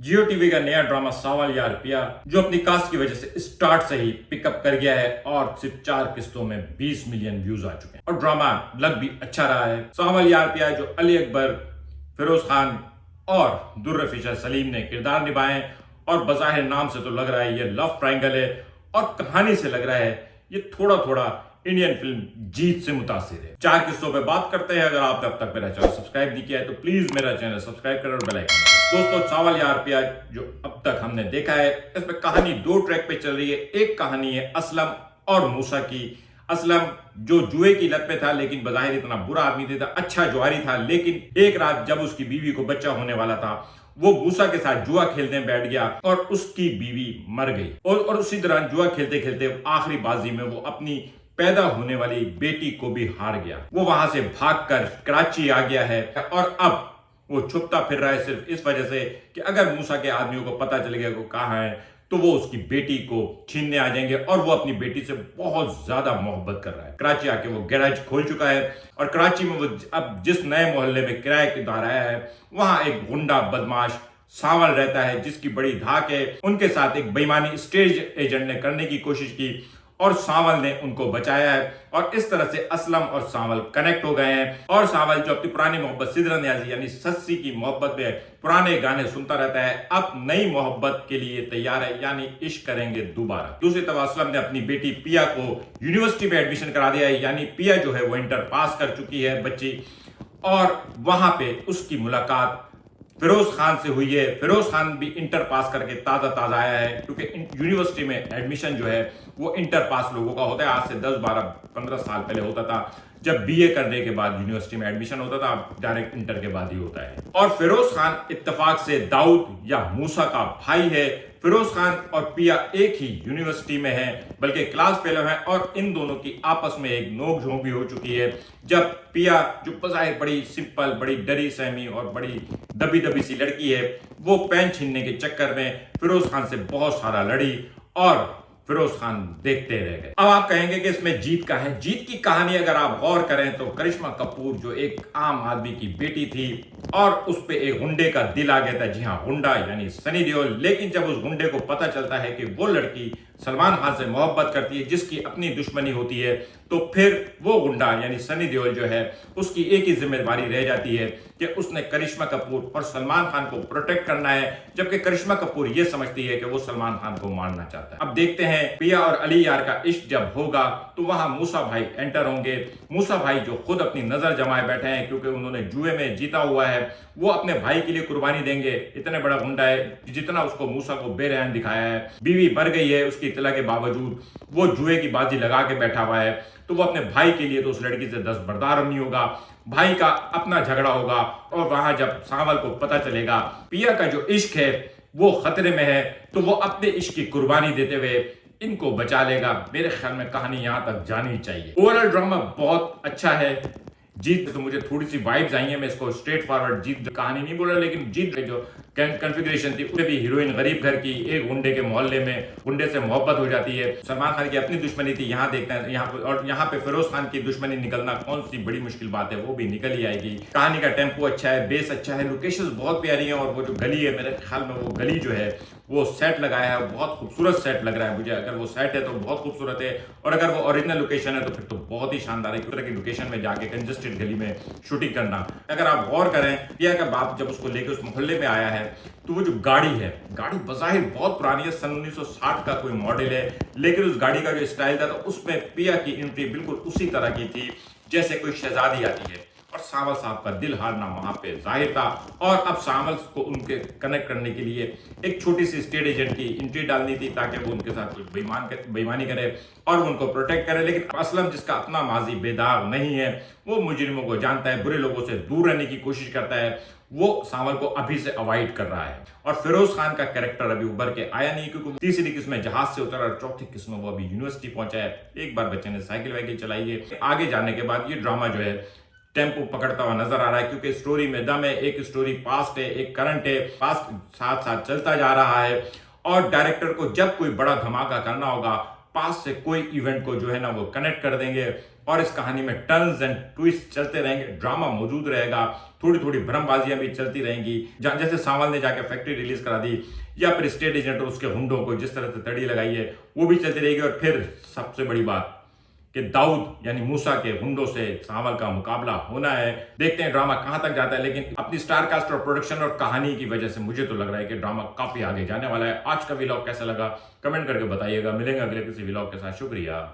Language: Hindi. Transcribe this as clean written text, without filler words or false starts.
जियो टीवी का नया ड्रामा सावल यार पिया जो अपनी कास्ट की वजह से स्टार्ट से ही पिकअप कर गया है और सिर्फ 4 किस्तों में 20 मिलियन व्यूज आ चुके हैं और ड्रामा लग भी अच्छा रहा है। सावल यार पिया जो अली अकबर, फिरोज खान और दुर्र फिशर सलीम ने किरदार निभाए और बज़ाहिर नाम से तो लग रहा है ये लव ट्रायंगल है और कहानी से लग रहा है ये थोड़ा थोड़ा इंडियन फिल्म जीत से मुतासिर है। 4 किस्तों पे बात करते हैं। अगर आपने अब तक मेरा चैनल सब्सक्राइब नहीं किया है तो प्लीज मेरा चैनल सब्सक्राइब करें और बेल आइकन। दोस्तों, सावल यार पिया जो अब तक हमने देखा है इसमें कहानी 2 ट्रैक पे चल रही है। एक कहानी है असलम और मूसा की। असलम जो जुए की लत पे था लेकिन बज़ाहिर इतना बुरा आदमी था, अच्छा जुआरी था, लेकिन एक रात जब उसकी बीवी को बच्चा होने वाला था वो मूसा के साथ जुआ खेलने बैठ गया और उसकी बीवी मर गई और उसी दौरान जुआ खेलते खेलते आखिरी बाजी में वो अपनी पैदा होने वाली बेटी को भी हार गया। वो वहां से भागकर कराची आ गया है और अब वो छुपता फिर रहा है सिर्फ इस वजह से कि अगर मूसा के आदमियों को पता चल गया वो कहाँ है तो वो उसकी बेटी को छीनने आ जाएंगे और वो अपनी बेटी से बहुत ज्यादा मोहब्बत कर रहा है। कराची आके वो गैराज खोल चुका है और कराची में वो अब जिस नए मोहल्ले में किराए के दार आया है वहां एक गुंडा बदमाश सावल रहता है जिसकी बड़ी धाक है। उनके साथ एक बेईमानी स्टेज एजेंट ने करने की कोशिश की और सावल ने उनको बचाया है और इस तरह से असलम और सावल कनेक्ट हो गए हैं। और सावल जो अपनी पुरानी मोहब्बत सिदरा न्याजी यानी सस्सी की मोहब्बत में पुराने गाने सुनता रहता है, अब नई मोहब्बत के लिए तैयार है यानी इश्क करेंगे दोबारा। दूसरी तरफ असलम ने अपनी बेटी पिया को यूनिवर्सिटी में एडमिशन करा दिया है यानी पिया जो है वो इंटर पास कर चुकी है बच्ची और वहां पे उसकी मुलाकात फिरोज खान से हुई है। फिरोज खान भी इंटर पास करके ताजा आया है क्योंकि यूनिवर्सिटी में एडमिशन जो है वो इंटर पास लोगों का होता है। आज से 10, 12, 15 साल पहले होता था जब बीए करने के बाद यूनिवर्सिटी में एडमिशन होता था, अब डायरेक्ट इंटर के बाद ही होता है। और फिरोज खान इत्तेफाक से दाऊद या मूसा का भाई है। फिरोज खान और पिया एक ही यूनिवर्सिटी में है बल्कि क्लास फेलो हैं और इन दोनों की आपस में एक नोकझोंक भी हो चुकी है जब पिया जो बज़ाहिर बड़ी सिंपल, बड़ी डरी सहमी और बड़ी दबी सी लड़की है वो पेन छीनने के चक्कर में फिरोज खान से बहुत सारा लड़ी और फिरोज खान देखते रह गए। अब आप कहेंगे कि इसमें जीत का है। जीत की कहानी अगर आप गौर करें तो करिश्मा कपूर जो एक आम आदमी की बेटी थी और उस पे एक गुंडे का दिल आ गया था। जी हाँ, गुंडा यानी सनी देओल। लेकिन जब उस गुंडे को पता चलता है कि वो लड़की सलमान खान से मोहब्बत करती है जिसकी अपनी दुश्मनी होती है तो फिर वो गुंडा यानी सनी देओल जो है उसकी एक ही जिम्मेदारी रह जाती है कि उसने करिश्मा कपूर और सलमान खान को प्रोटेक्ट करना है, जबकि करिश्मा कपूर ये समझती है कि वो सलमान खान को मारना चाहता है। अब देखते हैं पिया और अली यार का इश्क जब होगा तो वहां मूसा भाई एंटर होंगे। मूसा भाई जो खुद अपनी नजर जमाए बैठे हैं क्योंकि उन्होंने जुए में जीता हुआ है, वो अपने भाई के लिए कुर्बानी देंगे। इतने बड़ा गुंडा है जितना उसको मूसा को बेरहम दिखाया है। बीवी मर गई है उसकी इतला के बावजूद वो जुए की बाजी लगा के बैठा हुआ है तो वो अपने भाई के लिए तो उस लड़की से दस्तबरदार नहीं होगा। भाई का अपना झगड़ा होगा और वहां जब सावल को पता चलेगा पिया का जो इश्क है वो खतरे में है तो वो अपने इश्क की कुर्बानी देते हुए इनको बचा लेगा। मेरे ख्याल में कहानी यहां तक जानी चाहिए। ओवरऑल ड्रामा बहुत अच्छा है। जीत तो मुझे थोड़ी सी वाइब्स आई है, मैं इसको स्ट्रेट फॉरवर्ड जीत कहानी नहीं बोल रहा, लेकिन जीत जो कॉन्फ़िगरेशन थी उसमें भी हीरोइन गरीब घर की एक गुंडे के मोहल्ले में गुंडे से मोहब्बत हो जाती है। सलमान खान की अपनी दुश्मनी थी, यहाँ देखते हैं यहाँ पे फिरोज खान की दुश्मनी निकलना कौन सी बड़ी मुश्किल बात है, वो भी निकल ही आएगी। कहानी का टेम्पो अच्छा है, बेस अच्छा है, लोकेशंस बहुत प्यारी है और वो जो गली है मेरे ख्याल में वो गली जो है वो सेट लगाया है, बहुत खूबसूरत सेट लग रहा है मुझे। अगर वो सेट है तो बहुत खूबसूरत है और अगर वो ओरिजिनल लोकेशन है तो फिर तो बहुत ही शानदार है। इस तरह की लोकेशन में जाके कंजेस्टेड गली में शूटिंग करना। अगर आप गौर करें पिया का बाप जब उसको लेकर उस मोहल्ले में आया है तो वो जो गाड़ी है, गाड़ी बज़ाहिर बहुत पुरानी है, सन 1960 का कोई मॉडल है, लेकिन उस गाड़ी का जो स्टाइल था तो उसमें पिया की एंट्री बिल्कुल उसी तरह की थी जैसे कोई शहजादी आती है और सावल साहब का दिल हारना वहां पे जाहिर था। और अब सावल को उनके कनेक्ट करने के लिए एक छोटी सी स्टेट एजेंट की एंट्री डालनी थी ताकि वो उनके साथ कुछ बेईमानी करे और उनको प्रोटेक्ट करे। लेकिन असलम जिसका अपना माजी बेदाग नहीं है, वो मुजरिमों को जानता है, बुरे लोगों से दूर रहने की कोशिश करता है, वो सावल को अभी से अवॉइड कर रहा है। और फिरोज खान का कैरेक्टर अभी उभर के आया नहीं क्योंकि तीसरी किस्म में जहाज से उतरा और चौथी किस्म में वो अभी यूनिवर्सिटी पहुंचा है। एक बार बच्चे ने साइकिल वाइकिल चलाई है। आगे जाने के बाद ये ड्रामा जो है टेम्पो पकड़ता हुआ नजर आ रहा है क्योंकि स्टोरी में दम है। एक स्टोरी पास्ट है, एक करंट है, पास्ट साथ साथ चलता जा रहा है और डायरेक्टर को जब कोई बड़ा धमाका करना होगा पास से कोई इवेंट को जो है ना वो कनेक्ट कर देंगे और इस कहानी में टर्न्स एंड ट्विस्ट चलते रहेंगे, ड्रामा मौजूद रहेगा, थोड़ी थोड़ी भ्रमबाजियां भी चलती रहेंगी। जैसे सांवल ने जाके फैक्ट्री रिलीज करा दी या फिर स्टेट एजेंट और उसके हुंडों को जिस तरह से तड़ी लगाई है वो भी चलती रहेगी। और फिर सबसे बड़ी बात कि दाऊद यानी मूसा के हुंडों से सांवल का मुकाबला होना है। देखते हैं ड्रामा कहां तक जाता है, लेकिन अपनी स्टार कास्ट और प्रोडक्शन और कहानी की वजह से मुझे तो लग रहा है कि ड्रामा काफी आगे जाने वाला है। आज का व्लॉग कैसा लगा कमेंट करके बताइएगा। मिलेंगे अगले किसी व्लॉग के साथ। शुक्रिया।